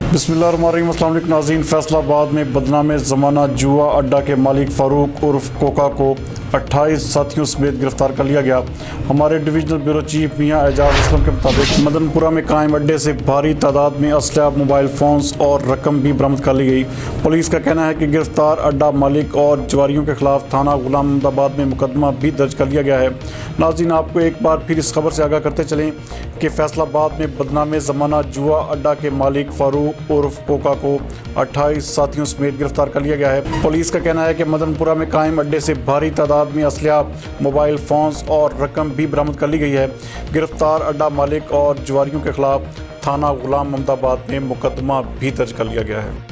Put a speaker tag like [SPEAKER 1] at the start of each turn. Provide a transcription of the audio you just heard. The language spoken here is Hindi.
[SPEAKER 1] बिस्मिल्लाहिर्रहमानिर्रहीम। अस्सलाम वालेकुम नाज़रीन। फैसलाबाद में बदनाम ज़माना जुआ अड्डा के मालिक फ़ारूक उर्फ कोका को 28 साथियों समेत गिरफ्तार कर लिया गया। हमारे डिवीज़नल ब्यूरो चीफ मियां एजाज असलम के मुताबिक मदनपुरा में कायम अड्डे से भारी तादाद में असलहा, मोबाइल फ़ोन्स और रकम भी बरामद कर ली गई। पुलिस का कहना है कि गिरफ्तार अड्डा मालिक और जवारियों के खिलाफ थाना गुलाम मोहम्मदाबाद में मुकदमा भी दर्ज कर लिया गया है। नाज़रीन, आपको एक बार फिर इस खबर से आगाह करते चलें कि फैसलाबाद में बदनाम ज़माना जुआ अड्डा के मालिक फ़ारूक उर्फ कोका को 28 साथियों समेत गिरफ्तार कर लिया गया है। पुलिस का कहना है कि मदनपुरा में कायम अड्डे से भारी तादाद में असलहा, मोबाइल फ़ोन्स और रकम भी बरामद कर ली गई है। गिरफ्तार अड्डा मालिक और जवारियों के खिलाफ थाना गुलाम मोहम्मदाबाद में मुकदमा भी दर्ज कर लिया गया है।